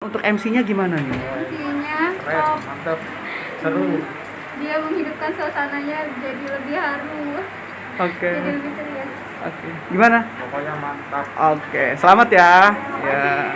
Untuk MC-nya gimana nih? Isinya Keren, mantap, seru. dia menghidupkan suasananya jadi lebih haru, Oke. jadi lebih ceria. Oke. Gimana? Pokoknya mantap. Oke, selamat ya. Ya.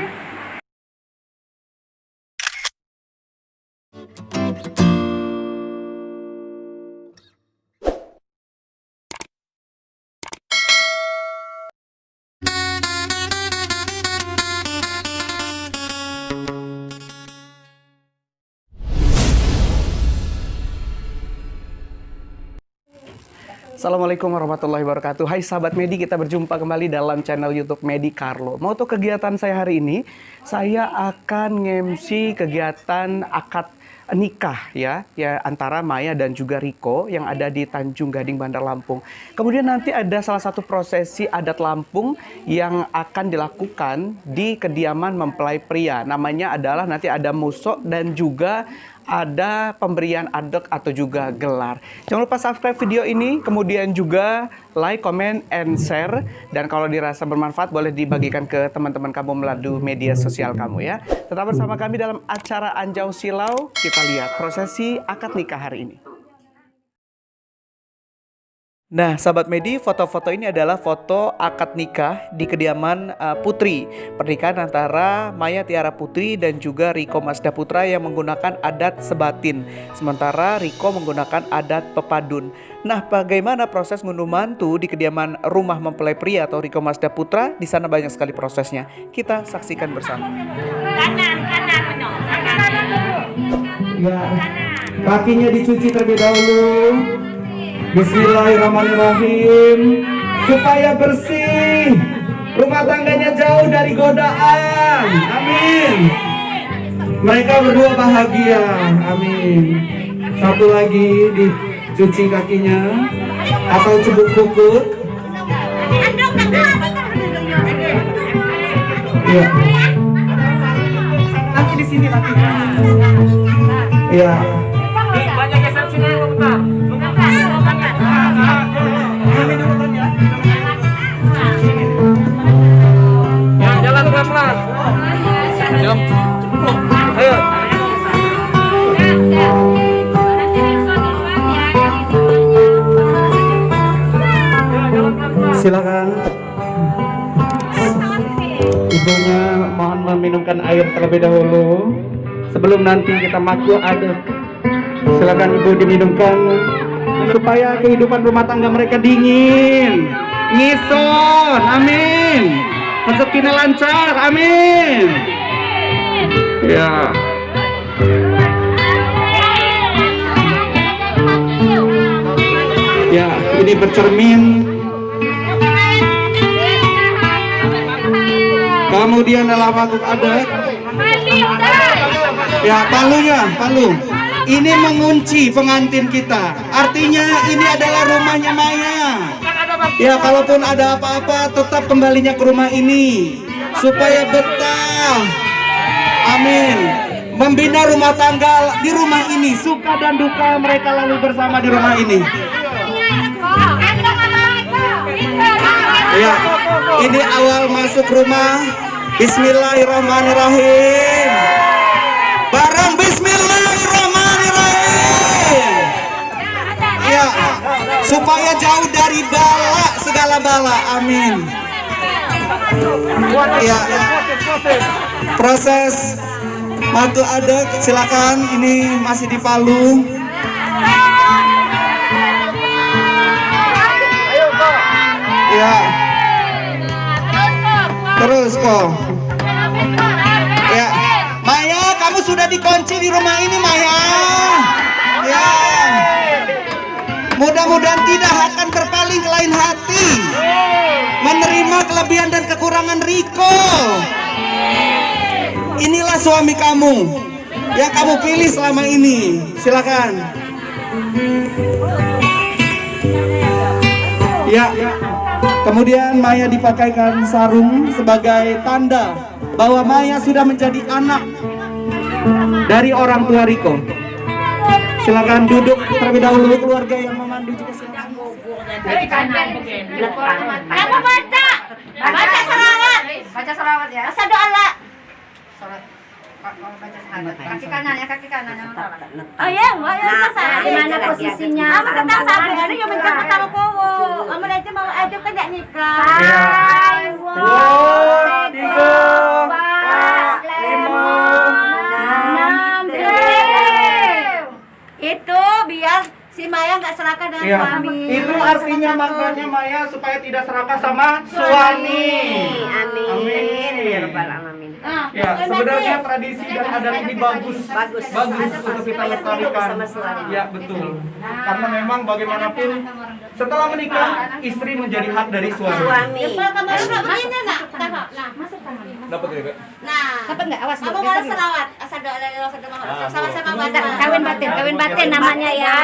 Assalamualaikum warahmatullahi wabarakatuh. Hai sahabat Medi, kita berjumpa kembali dalam channel YouTube Medi Carlo. Moto kegiatan saya hari ini, saya akan nge-MC kegiatan akad nikah ya antara Maya dan juga Riko yang ada di Tanjung Gading, Bandar Lampung. Kemudian nanti ada salah satu prosesi adat Lampung yang akan dilakukan di kediaman mempelai pria. Namanya adalah nanti ada musok dan juga ada pemberian adek atau juga gelar. Jangan lupa subscribe video ini, kemudian juga like, comment, and share. Dan kalau dirasa bermanfaat, boleh dibagikan ke teman-teman kamu melalui media sosial kamu ya. Tetap bersama kami dalam acara Anjau Silau. Kita lihat prosesi akad nikah hari ini. Nah, sahabat Medi, foto-foto ini adalah foto akad nikah di kediaman Putri. Pernikahan antara Maya Tiara Putri dan juga Riko Masda Putra yang menggunakan adat Sebatin. Sementara Riko menggunakan adat Pepadun. Nah, bagaimana proses ngunduh mantu di kediaman rumah mempelai pria atau Riko Masda Putra? Di sana banyak sekali prosesnya. Kita saksikan bersama. Ya, kakinya dicuci terlebih dahulu. Bismillahirrahmanirrahim. Supaya bersih, rumah tangganya jauh dari godaan. Amin. Mereka berdua bahagia. Amin. Satu lagi dicuci kakinya atau cebuk kukut. Ya. Nanti di sini nanti. Ya. Jalan pelan-pelan. Jom. Ayo. Silakan. Ibunya mohon meminumkan air terlebih dahulu sebelum nanti kita maku adek. Silakan ibu diminumkan supaya kehidupan rumah tangga mereka dingin. Ngison, amin. Rezekinya lancar, amin. Ya. Ya, ini bercermin. Kemudian adalah makhluk adat. Ya, palu. Ini mengunci pengantin kita. Artinya ini adalah rumahnya Maya. Ya, kalaupun ada apa-apa tetap kembalinya ke rumah ini supaya betah. Amin. Membina rumah tangga di rumah ini, suka dan duka mereka lalu bersama di rumah ini. Ya, ini awal masuk rumah. Bismillahirrahmanirrahim. Bareng Bismillahirrahmanirrahim. Ya, supaya jauh dari bala, segala bala. Amin. Ya, proses mantu adat silakan. Ini masih di Palu. Ya. Terus kok. Ya, Maya, kamu sudah dikunci di rumah ini, Maya. Ya. Mudah-mudahan tidak akan berpaling ke lain hati. Menerima kelebihan dan kekurangan Riko. Inilah suami kamu yang kamu pilih selama ini. Silakan. Ya. Kemudian Maya dipakaikan sarung sebagai tanda bahwa Maya sudah menjadi anak dari orang tua Riko. Silakan duduk terlebih dahulu, keluarga yang memandu juga silakan. Kamu baca salawat ya. Asal doa lah. Kaki kanan ya, kaki kanan yang utara. Oh ya, Di mana posisinya? Kita sabi ada yung mencap ketemu kowo. Amun aja mau aja kan gak nikah. Dua, tiga, empat, lima. Itu biar si Maya nggak serakah dengan Iya. suami. Itu artinya maknanya Maya supaya tidak serakah sama suami. Amin. Amin. Ya rabbal alamin. Ya, sebenarnya tradisi dan adat ini bagus. Bagus. Untuk kita Supaya lestarikan. hidup sama suami. Ya, betul. Karena memang bagaimanapun setelah menikah istri menjadi hak dari suami. Suami. Kemarin nggak begini nak. Nah, masuk tangan. Dapat ya, Kak? Nah, dapat nggak? Awas. Kamu mau selawat. Asal doa dari Allah sama-sama baca. Kawin batin namanya ya.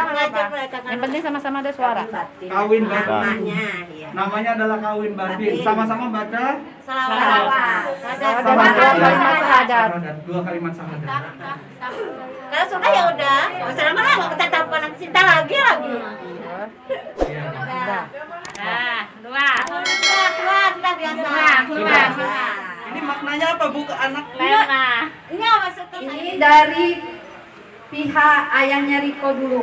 Mengajak mereka. Yang penting sama-sama ada suara. Kawin batin. Namanya, iya. Namanya adalah kawin batin. Sama-sama baca Salawat. sama Dua kalimat syahadat. Dua kalimat syahadat. Kalau sudah ya udah. Masalah lama kita tampil nanti cinta lagi. Iya. Nah, keluar sudah biasa. Sudah. Ini maknanya apa, Bu, ke anak? Ini maksudnya Ini dari pihak ayahnya Riko dulu.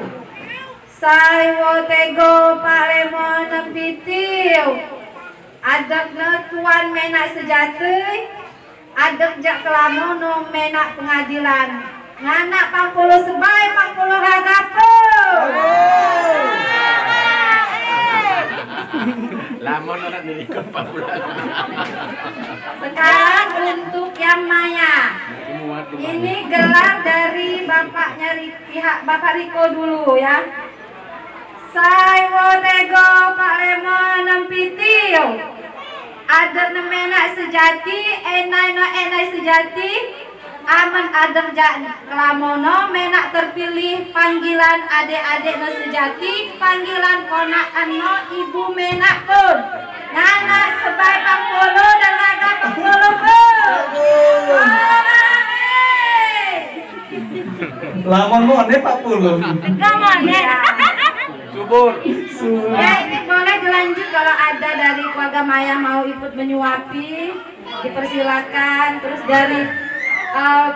Saya tego palemon pitiu. Adak tuan menak sejati. Adak jak kelamono menak pengadilan. Nganak 40 sebai 40 hagapo. Lama orang dari kepala bulan. Sekarang untuk yang Maya. Ini gelar dari bapaknya pihak Bapak Riko dulu ya. Saya tego Pak Lemon nempitiu. Ada nemenak sejati, enai sejati. Aman adem jak kelamono menak terpilih panggilan adik-adik no sejati, panggilan ponak ano ibu menak pun. Nganak sebaik 40 dan laga 40 pun. Lamon mo ane 40. Subur. Ya ini boleh dilanjut kalau ada dari keluarga Maya mau ikut menyuapi, dipersilakan. Terus dari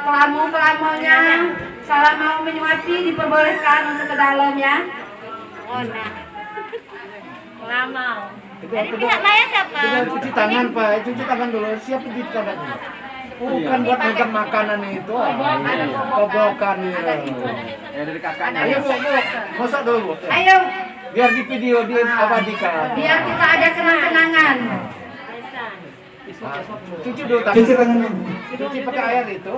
pelamu-pelamunya kalau mau menyuapi diperbolehkan untuk ke dalam ya. Dari pihak Maya siapa? Cuci tangan, Pak. Cuci tangan dulu. Siap cuci tangan. Bukan buat megang makanan itu. Kobokan ya. Ya dari kakaknya. Ayo, Bu. Masak dulu. Ayo Biar di video diabadikan. biar kita ada kenang-kenangan. Cuci dulu tangan. Cuci tangan dulu. Cuci pakai air itu.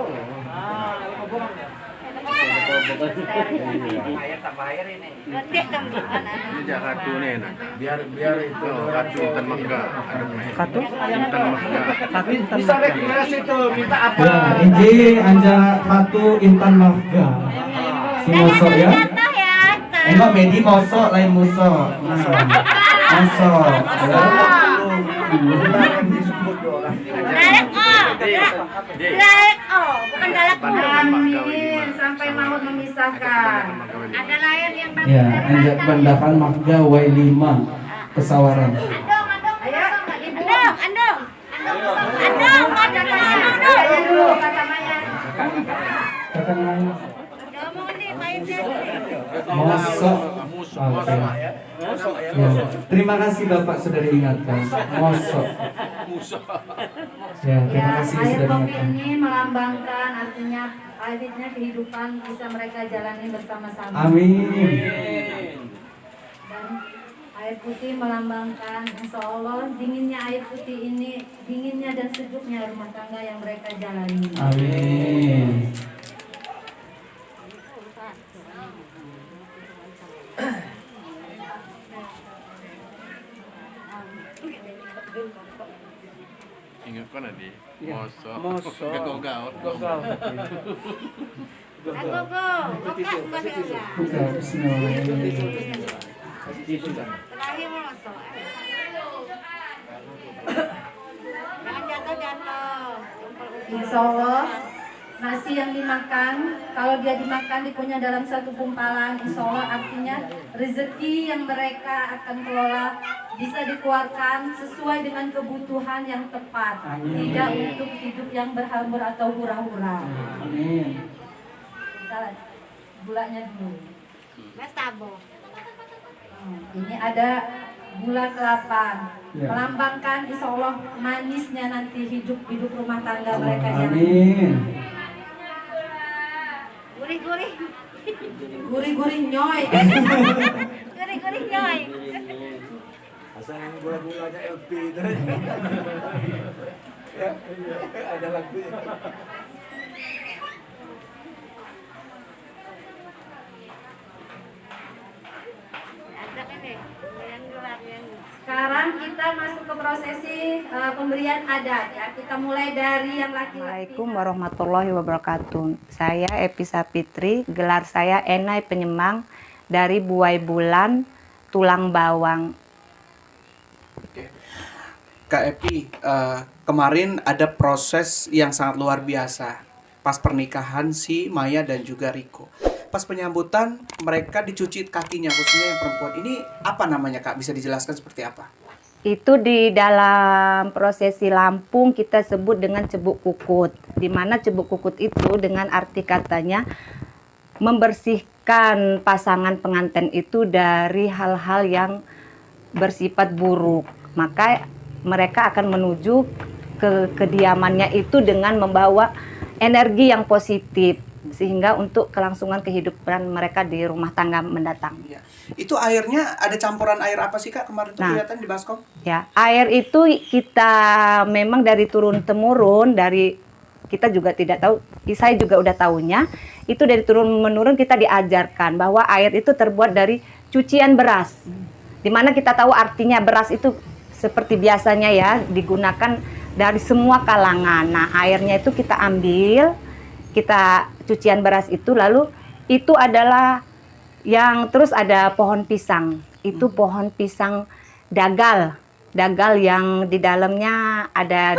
Ini jak ratu nih, nak. Biar itu ratu Intan Mangga. Katu? Intan Mangga. Katu Intan Bisa Mangga. request itu minta apa? Ya, ini anja Fatu Intan Mafga. Si Moso ya. Jatuh ya. Emang Medi Moso lain Muso. Moso. Galak oh. Galak oh, bukan galak oh. Amin sampai maut memisahkan. Ada lain yang Ya, anja Bandakan Mafga W5 Pesawaran. Ayo dulu kata Maya. Kakak lain. Moso. Oke. Ya. Terima kasih Bapak sudah diingatkan. Moso. Ya, terima kasih Air sudah kopi diingatkan. ini melambangkan artinya akhirnya kehidupan bisa mereka jalani bersama-sama. Amin. Dan air putih melambangkan insya Allah dinginnya air putih ini, dinginnya dan sejuknya rumah tangga yang mereka jalani. Amin. Ingat kan tadi? Iya. Moso. Moso. Gagal. Buka, bismillahirrahmanirrahim. Jangan jatuh. Insya Allah nasi yang dimakan, kalau dia dimakan dikunyah dalam satu gumpalan, insya Allah artinya rezeki yang mereka akan kelola bisa dikeluarkan sesuai dengan kebutuhan yang tepat, tidak untuk hidup yang berhamur atau hura-hura. Amin. Kita lihat gulanya dulu. Mas Tabo. Ini ada gula kelapa, Ya. melambangkan insya Allah manisnya nanti hidup rumah tangga mereka yang Amin. Gurih-gurih. gurih-gurih nyoy. Gurih-gurih nyoy. Asal gula-gulanya LP itu. Ya, ada lagunya. Ada kan nih, yang gelap yang Sekarang kita masuk ke prosesi pemberian adat ya. Kita mulai dari yang laki-laki. Assalamualaikum warahmatullahi wabarakatuh. Saya Epi Sapitri, gelar saya Enai Penyemang dari Buai Bulan, Tulang Bawang. Kak Epi, kemarin ada proses yang sangat luar biasa pas pernikahan si Maya dan juga Riko. Pas penyambutan mereka dicuci kakinya, khususnya yang perempuan. Ini apa namanya Kak? Bisa dijelaskan seperti apa? Itu di dalam prosesi Lampung kita sebut dengan cebuk kukut. Di mana cebuk kukut itu dengan arti katanya membersihkan pasangan pengantin itu dari hal-hal yang bersifat buruk. Maka mereka akan menuju ke kediamannya itu dengan membawa energi yang positif, sehingga untuk kelangsungan kehidupan mereka di rumah tangga mendatang. Ya. Itu airnya ada campuran air apa sih Kak kemarin tuh Nah. kelihatan di baskom? Ya, air itu kita memang dari turun temurun, dari kita juga tidak tahu, saya juga udah tahunya, itu dari turun menurun kita diajarkan bahwa air itu terbuat dari cucian beras. Dimana kita tahu artinya beras itu seperti biasanya ya digunakan dari semua kalangan. Nah, airnya itu kita ambil, kita cucian beras itu, lalu itu adalah yang terus ada pohon pisang. Itu pohon pisang dagal yang di dalamnya ada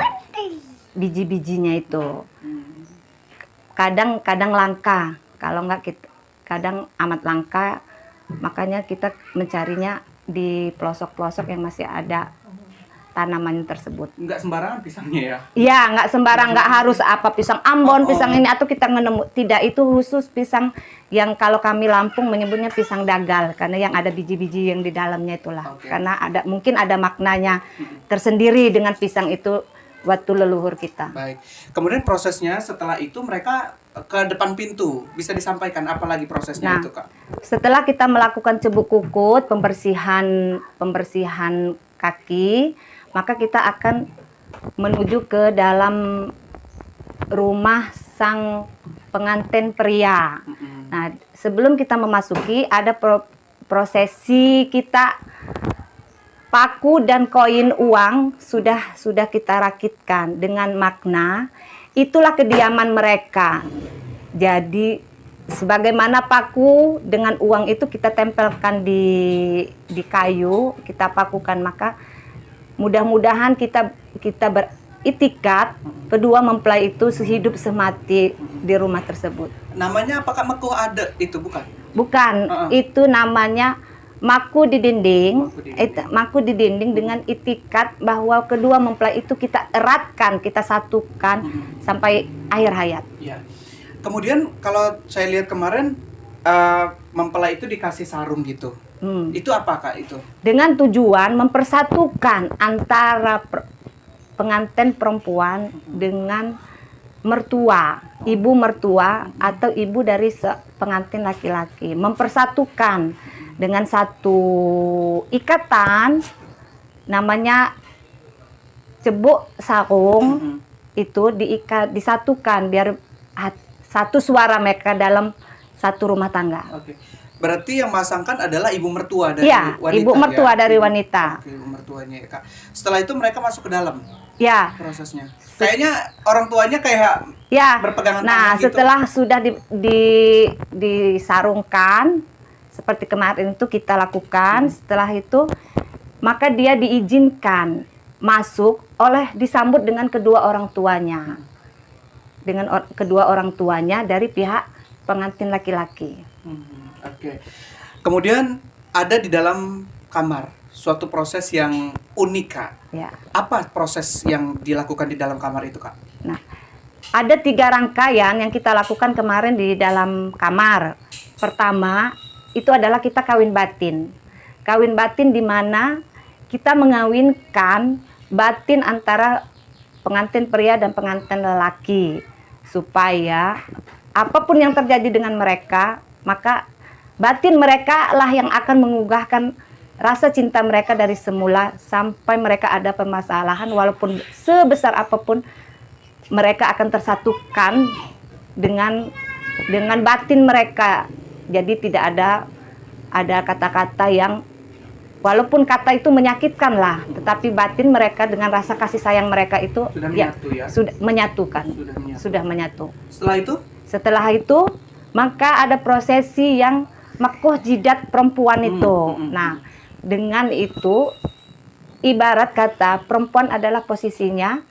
biji-bijinya itu. Kadang langka, kalau enggak kita kadang amat langka, makanya kita mencarinya di pelosok-pelosok yang masih ada tanaman tersebut. Nggak sembarangan pisangnya ya? Iya, nggak sembarang, nggak harus apa pisang Ambon, pisang ini atau kita menemu. Tidak, itu khusus pisang yang kalau kami Lampung menyebutnya pisang dagal karena yang ada biji-biji yang di dalamnya itulah. Oke. Karena mungkin ada maknanya tersendiri dengan pisang itu waktu leluhur kita. Baik. Kemudian prosesnya setelah itu mereka ke depan pintu. Bisa disampaikan apa lagi prosesnya Nah, itu Kak? Setelah kita melakukan cebuk kukut, pembersihan kaki, maka kita akan menuju ke dalam rumah sang pengantin pria. Nah, sebelum kita memasuki ada prosesi kita paku dan koin uang sudah kita rakitkan dengan makna itulah kediaman mereka. Jadi sebagaimana paku dengan uang itu kita tempelkan di kayu, kita pakukan, maka mudah-mudahan kita beritikat kedua mempelai itu sehidup semati di rumah tersebut. Namanya apakah Mekuh Ade itu bukan? Bukan, itu namanya maku di dinding. Maku di dinding dengan itikat bahwa kedua mempelai itu kita eratkan, kita satukan sampai akhir hayat. Ya. Kemudian kalau saya lihat kemarin mempelai itu dikasih sarung gitu. Itu apa Kak itu? Dengan tujuan mempersatukan antara pengantin perempuan dengan mertua, ibu mertua atau ibu dari pengantin laki-laki, mempersatukan dengan satu ikatan namanya cebuk sarung. Itu disatukan biar satu suara mereka dalam satu rumah tangga. Oke. Berarti yang masangkan adalah ibu mertua dari Ya, wanita. ibu mertua ya? dari wanita. Oke, ibu mertuanya ya Kak. Setelah itu mereka masuk ke dalam Ya. prosesnya. Kayaknya orang tuanya kayak Ya. berpegangan Nah, tangan gitu. setelah sudah disarungkan seperti kemarin itu kita lakukan, setelah itu maka dia diizinkan masuk disambut dengan kedua orang tuanya. Dengan kedua orang tuanya dari pihak pengantin laki-laki. Oke. Kemudian ada di dalam kamar. suatu proses yang unik, Kak. Ya. Apa proses yang dilakukan di dalam kamar itu, Kak? Nah, ada 3 rangkaian yang kita lakukan kemarin di dalam kamar. Pertama, itu adalah kita kawin batin. Kawin batin di mana kita mengawinkan batin antara pengantin pria dan pengantin lelaki. Supaya apapun yang terjadi dengan mereka, maka batin mereka lah yang akan mengugahkan rasa cinta mereka dari semula sampai mereka ada permasalahan, walaupun sebesar apapun mereka akan tersatukan dengan batin mereka. Jadi tidak ada kata-kata yang walaupun kata itu menyakitkan lah, tetapi batin mereka dengan rasa kasih sayang mereka itu Sudah menyatu, ya? sudah menyatukan. Sudah Menyatu. Setelah itu, Maka ada prosesi yang makoh jidat perempuan itu. Nah, dengan itu ibarat kata perempuan adalah posisinya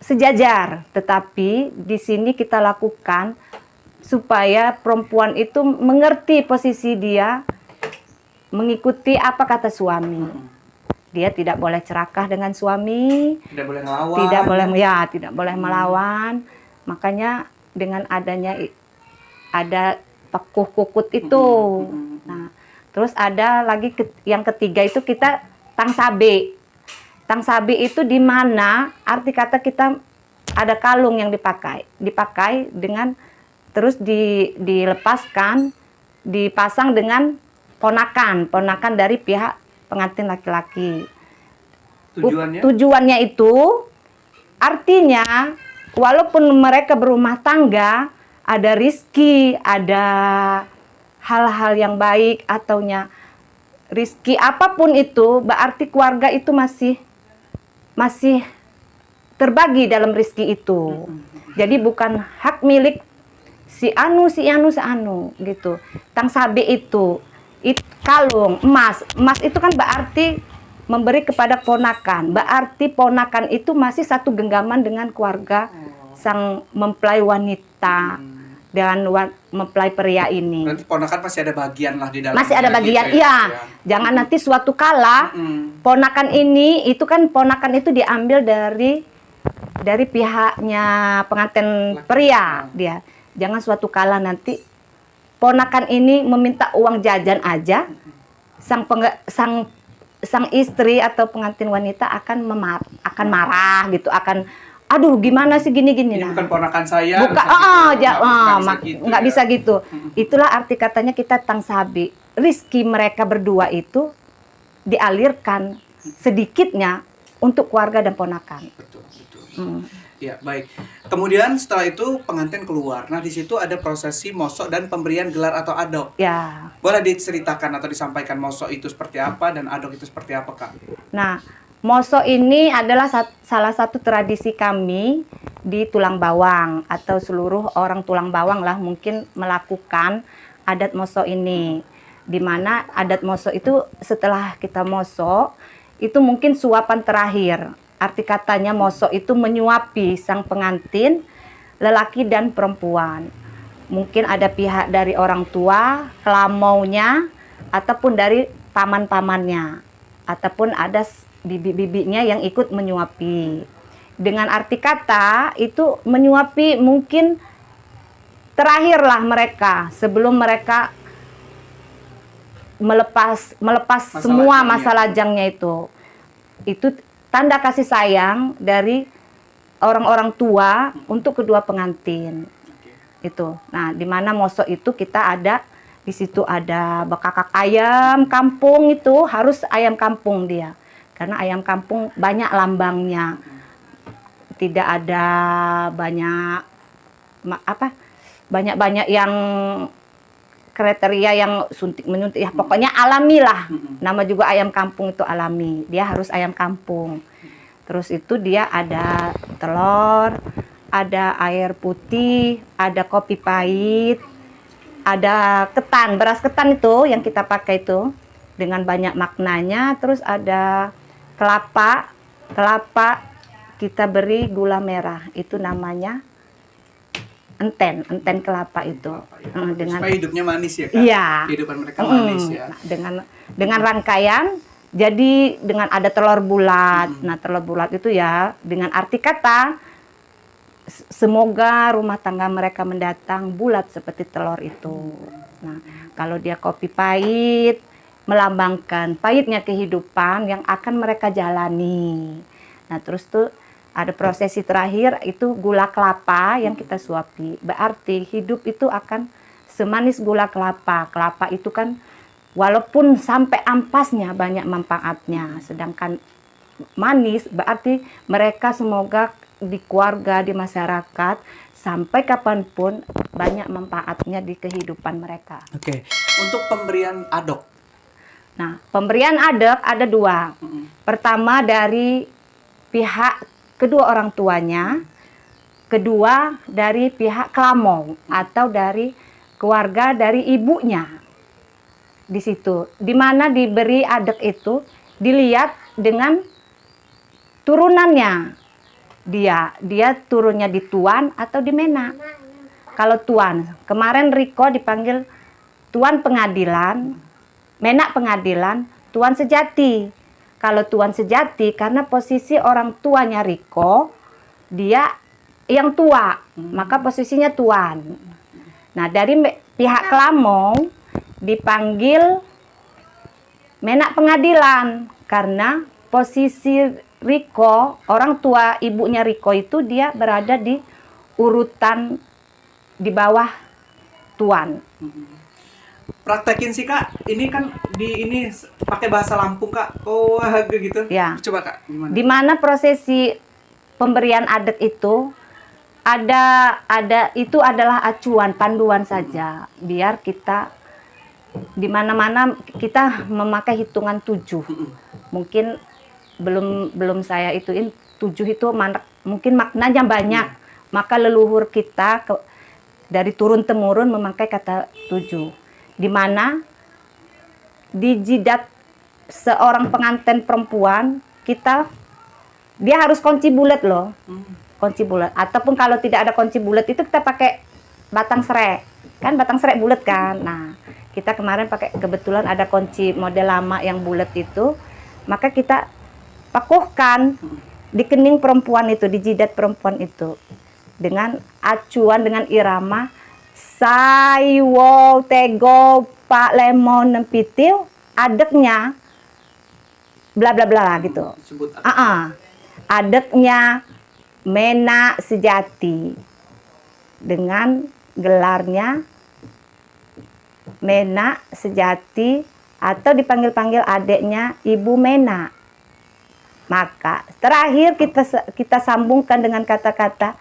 sejajar, tetapi di sini kita lakukan supaya perempuan itu mengerti posisi dia, mengikuti apa kata suami. Dia tidak boleh cerakah dengan suami, tidak boleh melawan. Tidak boleh melawan. Makanya dengan adanya ada pekuh kukut itu. Nah, terus ada lagi yang ketiga itu kita tangsabe. Tangsabe itu di mana arti kata kita ada kalung yang dipakai dengan terus dilepaskan, dipasang dengan ponakan dari pihak pengantin laki-laki. Tujuannya itu artinya walaupun mereka berumah tangga, ada rizki, ada hal-hal yang baik ataunya rizki apapun itu, berarti keluarga itu masih terbagi dalam rizki itu. Jadi bukan hak milik si anu gitu. Tangsabe itu kalung emas itu kan berarti memberi kepada ponakan. Berarti ponakan itu masih satu genggaman dengan keluarga sang mempelai wanita dan mempelai pria ini. Berarti ponakan masih ada bagian lah di dalam. Masih ada bagian, iya. Jangan nanti suatu kala ponakan ini itu kan ponakan itu diambil dari pihaknya pengantin pria dia. Jangan suatu kala nanti ponakan ini meminta uang jajan aja, sang istri atau pengantin wanita akan marah gitu, akan aduh gimana sih gini Ini nah. bukan ponakan saya. Nggak bisa gitu. Itulah arti katanya kita tangsabi. Rizki mereka berdua itu dialirkan sedikitnya untuk keluarga dan ponakan. Betul. Ya, baik. Kemudian setelah itu pengantin keluar. Nah, di situ ada prosesi mosok dan pemberian gelar atau adok. Ya. Boleh diceritakan atau disampaikan mosok itu seperti apa dan adok itu seperti apa, Kak? Nah, mosok ini adalah salah satu tradisi kami di Tulang Bawang atau seluruh orang Tulang Bawang lah mungkin melakukan adat mosok ini. Di mana adat mosok itu setelah kita mosok itu mungkin suapan terakhir. Arti katanya mosok itu menyuapi sang pengantin lelaki dan perempuan. Mungkin ada pihak dari orang tua, kelamaunya, ataupun dari paman-pamannya, ataupun ada bibi-bibinya yang ikut menyuapi. Dengan arti kata itu menyuapi mungkin terakhirlah mereka sebelum mereka melepas semua masa lajangnya itu. Itu tanda kasih sayang dari orang-orang tua untuk kedua pengantin. Itu. Nah, di mana mosok itu kita ada di situ ada bekakak ayam kampung itu harus ayam kampung dia. Karena ayam kampung banyak lambangnya. Tidak ada banyak yang kriteria yang menyuntik ya pokoknya alami lah. Nama juga ayam kampung itu alami. Dia harus ayam kampung. Terus itu dia ada telur, ada air putih, ada kopi pahit, ada ketan, beras ketan itu yang kita pakai itu dengan banyak maknanya. Terus ada kelapa kita beri gula merah. Itu namanya enten kelapa itu. Dengan supaya hidupnya manis ya, Kak? Iya. Kehidupan mereka manis ya. Dengan rangkaian Jadi dengan ada telur bulat. Nah, telur bulat itu ya dengan arti kata semoga rumah tangga mereka mendatang bulat seperti telur itu. Nah, kalau dia kopi pahit melambangkan pahitnya kehidupan yang akan mereka jalani. Nah, terus tuh ada prosesi terakhir itu gula kelapa yang kita suapi. Berarti hidup itu akan semanis gula kelapa. Kelapa itu kan walaupun sampai ampasnya banyak manfaatnya, sedangkan manis berarti mereka semoga di keluarga, di masyarakat, sampai kapanpun banyak manfaatnya di kehidupan mereka. Oke, untuk pemberian adok. Nah, pemberian adok ada 2. Pertama dari pihak kedua orang tuanya, kedua dari pihak kelamong atau dari keluarga dari ibunya. Di situ, di mana diberi adek itu dilihat dengan turunannya. Dia turunnya di tuan atau di mena. Kalau tuan, kemarin Riko dipanggil tuan pengadilan, mena pengadilan, tuan sejati. Kalau tuan sejati karena posisi orang tuanya Riko, dia yang tua, maka posisinya tuan. Nah, dari pihak kelamong dipanggil menak pengadilan karena posisi Riko, orang tua ibunya Riko itu dia berada di urutan di bawah tuan. Praktekin sih Kak, ini kan ini pakai bahasa Lampung Kak, oh gitu. Ya. Coba Kak, gimana? Di mana prosesi pemberian adat itu ada itu adalah acuan, panduan saja, biar kita di mana-mana kita memakai hitungan 7. Mungkin belum saya ituin 7 itu mungkin maknanya banyak. Maka leluhur kita dari turun temurun memakai kata 7. Di mana di jidat seorang pengantin perempuan dia harus kunci bulat loh. Kunci bulat, ataupun kalau tidak ada kunci bulat itu kita pakai batang serai. Kan batang serai bulat kan. Nah, kita kemarin pakai kebetulan ada kunci model lama yang bulat itu, maka kita pakuhkan di kening perempuan itu, di jidat perempuan itu dengan acuan, dengan irama Saiwo tego Pak lemon nempitiu adeknya bla bla bla gitu. Sebut Adeknya Mena Sejati dengan gelarnya Mena Sejati atau dipanggil-panggil adeknya Ibu Mena. Maka terakhir kita sambungkan dengan kata-kata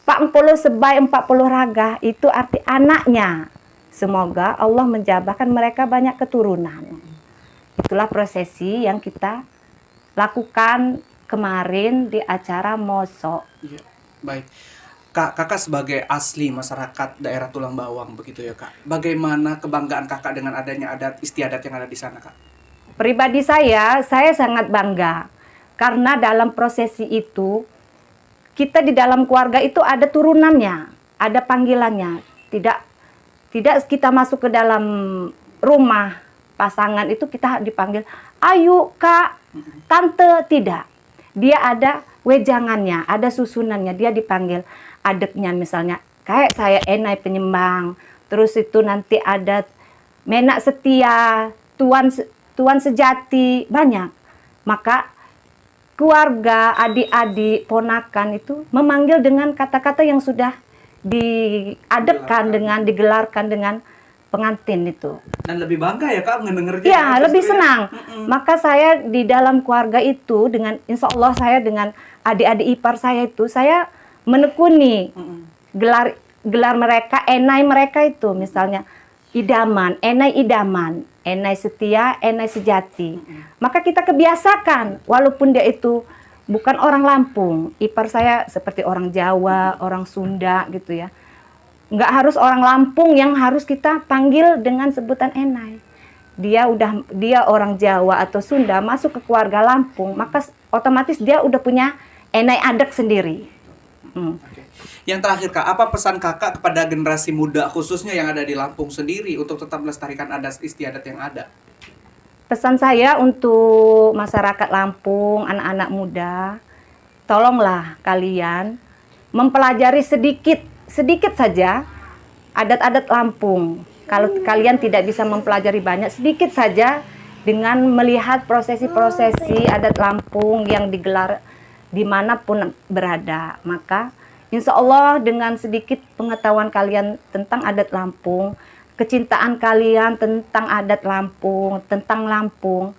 Pak 40 sebai 40 raga, itu arti anaknya. Semoga Allah menjabahkan mereka banyak keturunan. Itulah prosesi yang kita lakukan kemarin di acara Moso. Iya, baik. Kak, kakak sebagai asli masyarakat daerah Tulang Bawang begitu ya Kak. Bagaimana kebanggaan kakak dengan adanya adat istiadat yang ada di sana Kak? Pribadi saya sangat bangga. Karena dalam prosesi itu, kita di dalam keluarga itu ada turunannya, ada panggilannya. Tidak kita masuk ke dalam rumah pasangan itu kita dipanggil, ayo Kak, Tante, tidak. Dia ada wejangannya, ada susunannya, dia dipanggil adeknya misalnya. Kayak saya Enai Penyembang, terus itu nanti ada Menak Setia, Tuan Sejati, banyak. Maka keluarga, adik-adik, ponakan itu memanggil dengan kata-kata yang sudah diadepkan digelarkan dengan pengantin itu. Dan lebih bangga ya Kak mendengarnya. Iya, lebih senang. Maka saya di dalam keluarga itu dengan insya Allah saya dengan adik-adik ipar saya itu saya menekuni gelar mereka, enai mereka itu misalnya idaman, enai setia, enai sejati. Maka kita kebiasakan walaupun dia itu bukan orang Lampung, ipar saya seperti orang Jawa, orang Sunda gitu ya. Nggak harus orang Lampung yang harus kita panggil dengan sebutan enai. Dia orang Jawa atau Sunda masuk ke keluarga Lampung, maka otomatis dia udah punya enai adat sendiri. Oke. Yang terakhir Kak, apa pesan kakak kepada generasi muda khususnya yang ada di Lampung sendiri untuk tetap melestarikan adat istiadat yang ada? Pesan saya untuk masyarakat Lampung, anak-anak muda, tolonglah kalian mempelajari sedikit saja adat-adat Lampung. Kalau kalian tidak bisa mempelajari banyak, sedikit saja dengan melihat prosesi-prosesi adat Lampung yang digelar dimanapun berada. Maka insya Allah dengan sedikit pengetahuan kalian tentang adat Lampung, kecintaan kalian tentang adat Lampung, tentang Lampung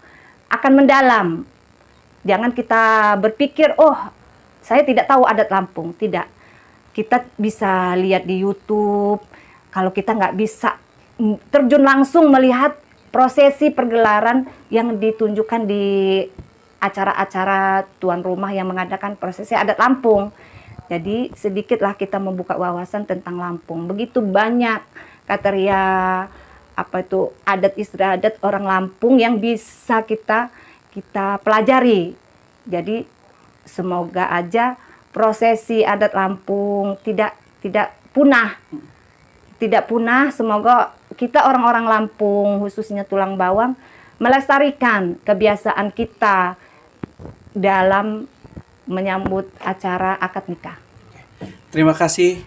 akan mendalam. Jangan kita berpikir, oh saya tidak tahu adat Lampung. Tidak. Kita bisa lihat di YouTube. Kalau kita nggak bisa terjun langsung melihat prosesi pergelaran yang ditunjukkan di acara-acara tuan rumah yang mengadakan prosesi adat Lampung. Jadi sedikitlah kita membuka wawasan tentang Lampung. Begitu banyak kriteria adat istiadat orang Lampung yang bisa kita pelajari. Jadi semoga aja prosesi adat Lampung tidak punah. Tidak punah, semoga kita orang-orang Lampung khususnya tulang bawang melestarikan kebiasaan kita dalam menyambut acara akad nikah. Terima kasih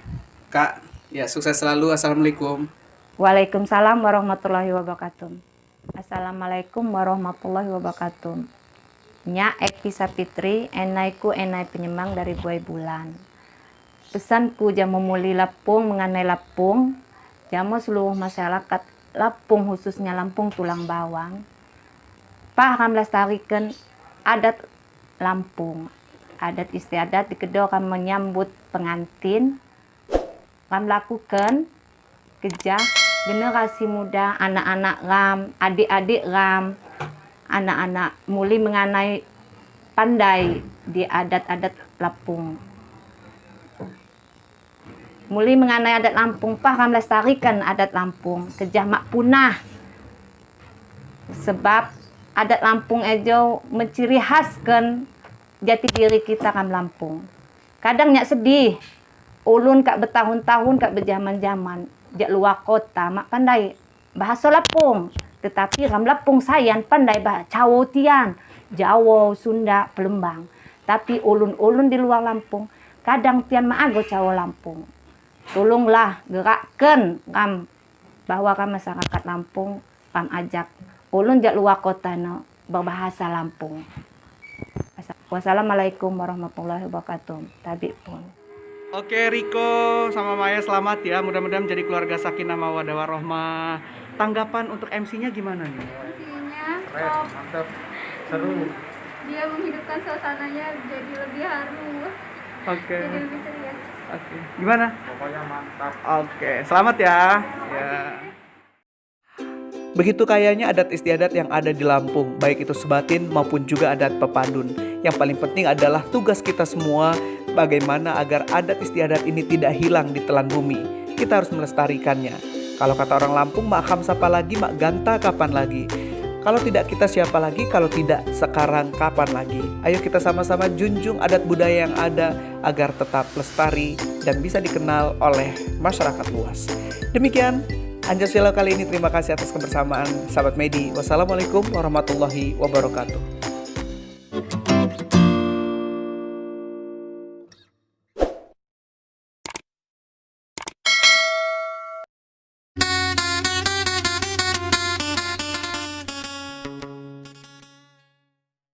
Kak. Ya, sukses selalu. Assalamualaikum. Waalaikumsalam warahmatullahi wabarakatuh. Assalamualaikum warahmatullahi wabarakatuh. Nya Ekti Sapitri, enaiku enai penyemang dari Buai Bulan. Pesanku jamu muli Lampung mengenai Lampung, jamu seluruh masyarakat Lampung khususnya Lampung tulang bawang. Paham lestarikan adat Lampung. Adat istiadat di kedua akan menyambut pengantin, akan lakukan kejah generasi muda, anak-anak ram, adik-adik ram, anak-anak muli mengenai pandai di adat-adat Lampung. Muli mengenai adat Lampung, paham lestarikan adat Lampung, kejah mak punah. Sebab adat Lampung ejo menciri khaskan jati diri kita kan Lampung. Kadang nyak sedih, ulun kak bertahun-tahun kak berjaman-jaman, jak luar kota mak pandai bahasa Lampung, tetapi ram Lampung sayan pandai bahasa Cawo Tian, Jawa, Sunda, Pelembang. Tapi ulun-ulun di luar Lampung kadang pian maago Cawo Lampung. Tolonglah gerakkan ram bahwa kan masyarakat Lampung ram ajak ulun jak luar kota no berbahasa Lampung. Wassalamualaikum warahmatullahi wabarakatuh. Tabik pun. Oke, Riko sama Maya selamat ya. Mudah-mudahan menjadi keluarga sakinah mawaddah warahmah. Tanggapan untuk MC-nya gimana nih? Isinya Keren, mantap, seru. dia menghidupkan suasananya jadi lebih haru, Oke. jadi lebih ceria. Oke. Gimana? Pokoknya mantap. Oke, selamat ya. Ya. Begitu kayanya adat istiadat yang ada di Lampung, baik itu Sebatin maupun juga adat Pepadun. Yang paling penting adalah tugas kita semua bagaimana agar adat istiadat ini tidak hilang di telan bumi. Kita harus melestarikannya. Kalau kata orang Lampung, mak ham sapa lagi, mak ganta kapan lagi. Kalau tidak kita siapa lagi, kalau tidak sekarang kapan lagi. Ayo kita sama-sama junjung adat budaya yang ada agar tetap lestari dan bisa dikenal oleh masyarakat luas. Demikian Anjas Velo kali ini, terima kasih atas kebersamaan sahabat Medi. Wassalamualaikum warahmatullahi wabarakatuh.